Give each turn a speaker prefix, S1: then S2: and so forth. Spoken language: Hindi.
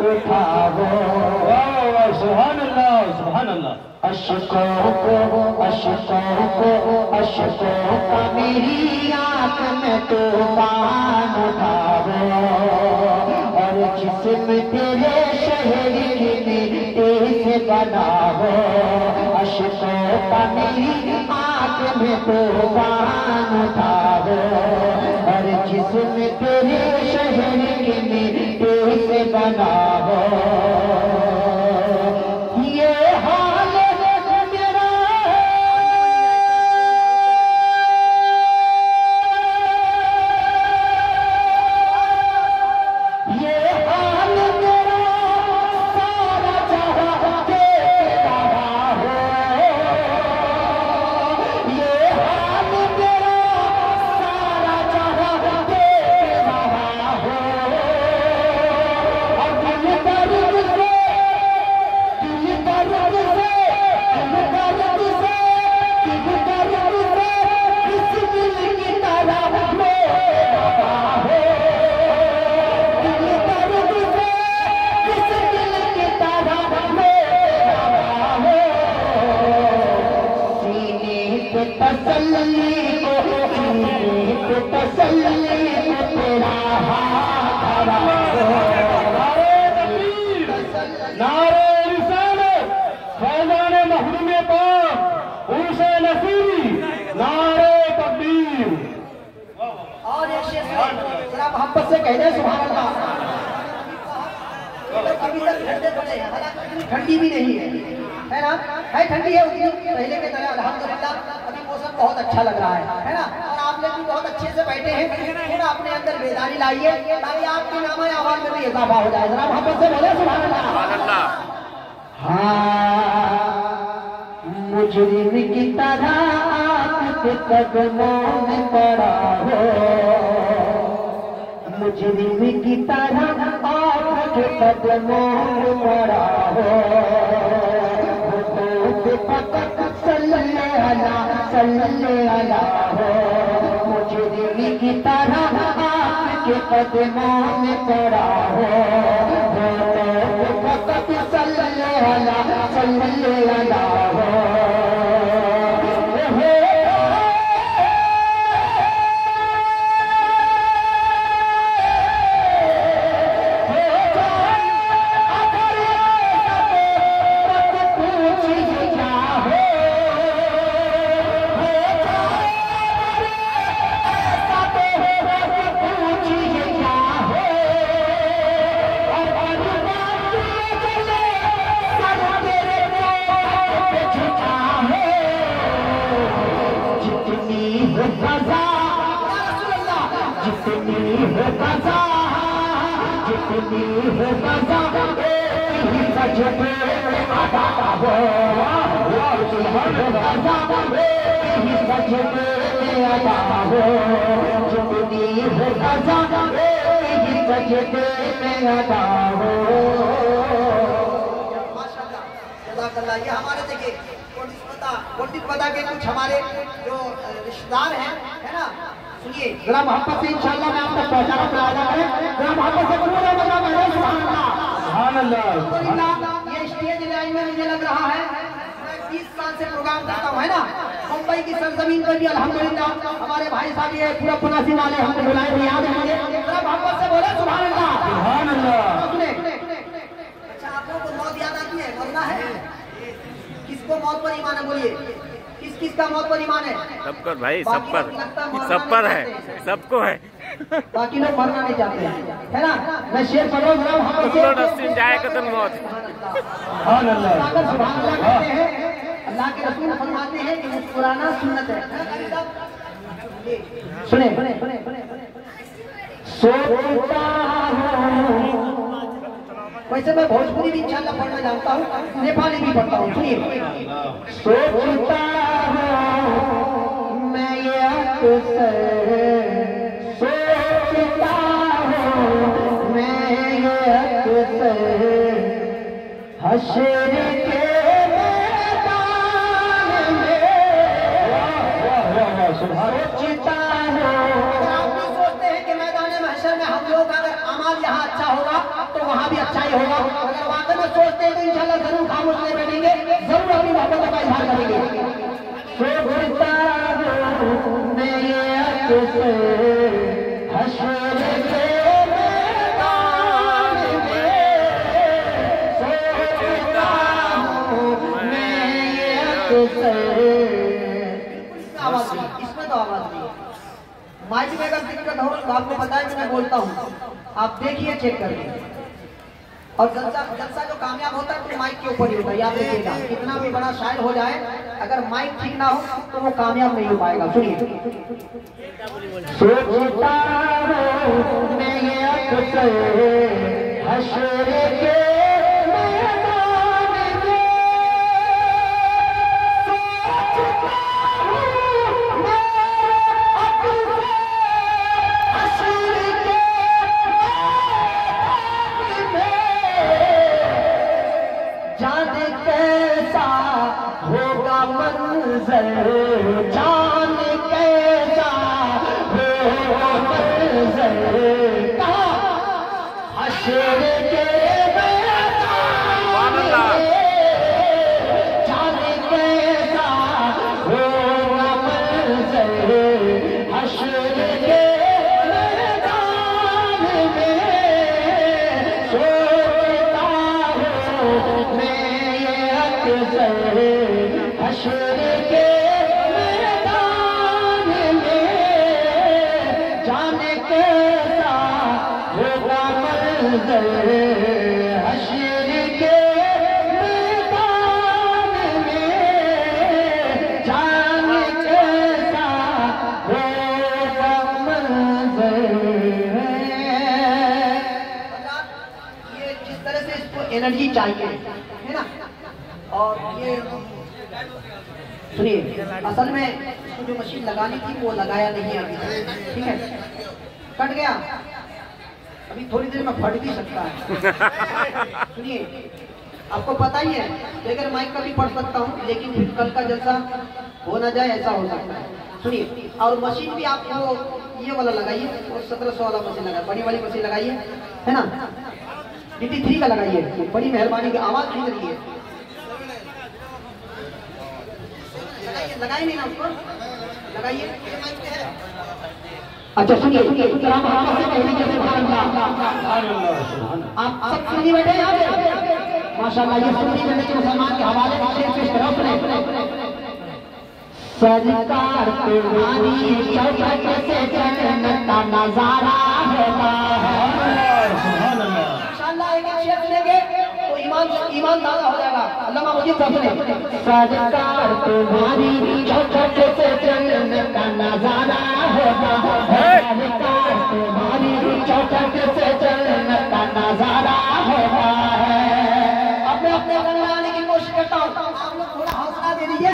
S1: उठाओ।
S2: सुभान अल्लाह सुभान अल्लाह।
S1: अशकों का मेरी आंख में तूफान उठाओ और जिस्म तेरे शहर की मिट्टी से बनाओ। अशकों का मेरी आंख में तूफान उठाओ और जिस्म तेरे शहर की मिट्टी से बनाओ। मोहब्बत से कह दे सुभान अल्लाह। ठंडी भी नहीं है ना, है ठंडी है उतनी पहले के तरह अल्हम्दुलिल्लाह। अभी मौसम बहुत अच्छा लग रहा है ना, और आप लोग भी बहुत अच्छे से बैठे हैं। थोड़ा अपने अंदर बेदारी लाइए ताकि आपके नामा आवाज में भी इजाफा हो जाए। जरा मोहब्बत से बोले सुभान अल्लाह। हाँ मुजरिम की तरह आपके कदमों में पड़ा हो, मुजरिम की तरह आपके कदमों में पड़ा हो। फकत सल्ले अला हो, मुजरिम की तरह आपके कदमों में पड़ा हो। फकत सल्ले अला हो।
S3: ये हमारे देखिए पता के कुछ हमारे जो रिश्तेदार हैं है ना, सुनिए
S1: जरा मोहब्बत से इंशाअल्लाह मैं आपको पहचाना कराया करें। जरा मोहब्बत से बोलो सुभान अल्लाह।
S3: ये स्टेज लाइन में मुझे लग रहा है मैं 20 साल से प्रोग्राम करता हूँ है ना। मुंबई की सरजमीन पर भी अल्हम्दुलिल्लाह हमारे भाई साहब ये पूरा पनासी वाले हमने बुलाए थे, याद है मुझे। जरा मोहब्बत से बोले सुभान अल्लाह।
S2: सुभान अल्लाह।
S3: अच्छा आप लोगों को मौत याद आती है, मरना है? किसको मौत पर ईमान है बोलिए, किस किस का मौत पर ईमान है?
S4: सब पर भाई, सब पर है, सबको है।
S3: बाकी लोग मरना नहीं चाहते है ना। मैं शेर पढ़ रहा हूँ
S4: जाए कतन मौत।
S3: सुभान अल्लाह कहते हैं, अल्लाह के रसूल फरमाते हैं कि मुस्कुराना सुन्नत है। सुने वैसे मैं भोजपुरी भी इंशाल्लाह पढ़ना जानता हूँ, नेपाली भी पढ़ता हूँ। सुनिए सोचता हूँ मैं ये अक्सर, सोचता हूँ मैं ये अक्सर हश्र के मैदान में सोचता हूँ। आप भी सोचते हैं कि मैदान महशर में हम लोग अगर अमाल यहाँ अच्छा
S1: होगा तो वहाँ भी अच्छा ही होगा। अगर वाकई में सोचते हैं तो इंशाल्लाह जरूर खामोश नहीं बैठेंगे, जरूर अपनी मोहब्बतों का इजहार करेंगे। सोचता हूं मैं ये अक्सर हश्र के मैदान में, सोचता हूं मैं ये अक्सर। आवाज नहीं, इसमें तो आवाज नहीं है। माइक में अगर दिक्कत हो तो आपको पता है कि मैं बोलता हूँ, आप देखिए, चेक करिए। और जलसा जो कामयाब होता है तो माइक के ऊपर ही होता है, याद रखिएगा। कितना भी बड़ा शायर हो जाए, अगर माइक ठीक ना हो तो वो कामयाब नहीं हो पाएगा। सुनिए। सोचता हूं मैं ये अक्सर हश्र के जाने कैसा हो मंज़र, हश्र के मैदान में, जाने कैसा हो मंज़र, हश्र के मैदान में, सोचता हूं मैं ये अक्सर हश्र के मैदान में, जाने कैसा होगा मंज़र, हश्र के मैदान में, जाने कैसा होगा मंज़र। ये जिस तरह से इसको एनर्जी चाहिए है ना, और ये सुनिए, असल में इसको जो मशीन लगानी थी वो लगाया नहीं अभी, ठीक है, कट गया, अभी थोड़ी देर में फट भी सकता है। सुनिए, आपको पता ही है, लेकिन माइक का भी पढ़ सकता हूँ, लेकिन फिर कल का जलसा हो ना जाए ऐसा हो सकता है। सुनिए, और मशीन भी आप वो ये वाला लगाइए, और 1700 वाला मशीन लगाइए, बड़ी वाली मशीन लगाइए, है ना, DT3 का लगाइए, बड़ी मेहरबानी की आवाज खींच रही है। लगाइए नहीं ना उसको, लगाइए। अच्छा सुनिए, आप सब सुनी बैठे यहाँ पे, माशाल्लाह। ये सुन्नी करने के मुसलमान के हवाले से शेर पेश करो। सरकार तुम्हारी चौखट से जन्नत का नजारा होता है। माशाल्लाह, एक शेर सुनेंगे तो ईमान ताज़ा हो जाएगा। अल्लाह मुझे सबने सरकार तुम्हारी चौखट से जन्नत का नजारा होता है, सरकार तुम्हारी चौखट से जन्नत का नजारा होता है। अपने अपने रंग लाने की कोशिश करता हूँ, आप लोग थोड़ा हौसला दे दीजिए।